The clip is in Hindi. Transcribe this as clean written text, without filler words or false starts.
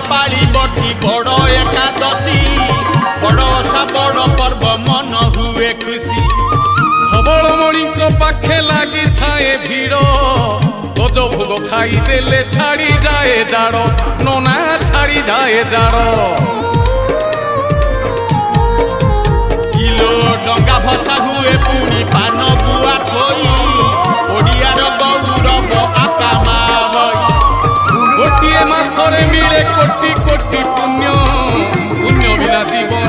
पाली बटी बड़ एकादशी बड़ ओषा बड़ पर्व मन हुए खुशी खबरमणि पाखे लगी थाए भीड़ गज भोग खाई देले छाड़ी जाए जाड़ नोना छाड़ी जाए जाड़ किलो डंगा भसा हुए पुणी पान बुआ खोई ओडियार गौरव आका मा भई गोटे मासरे मिले कोटि कोटि पुण्य पुण्य बिना जीवन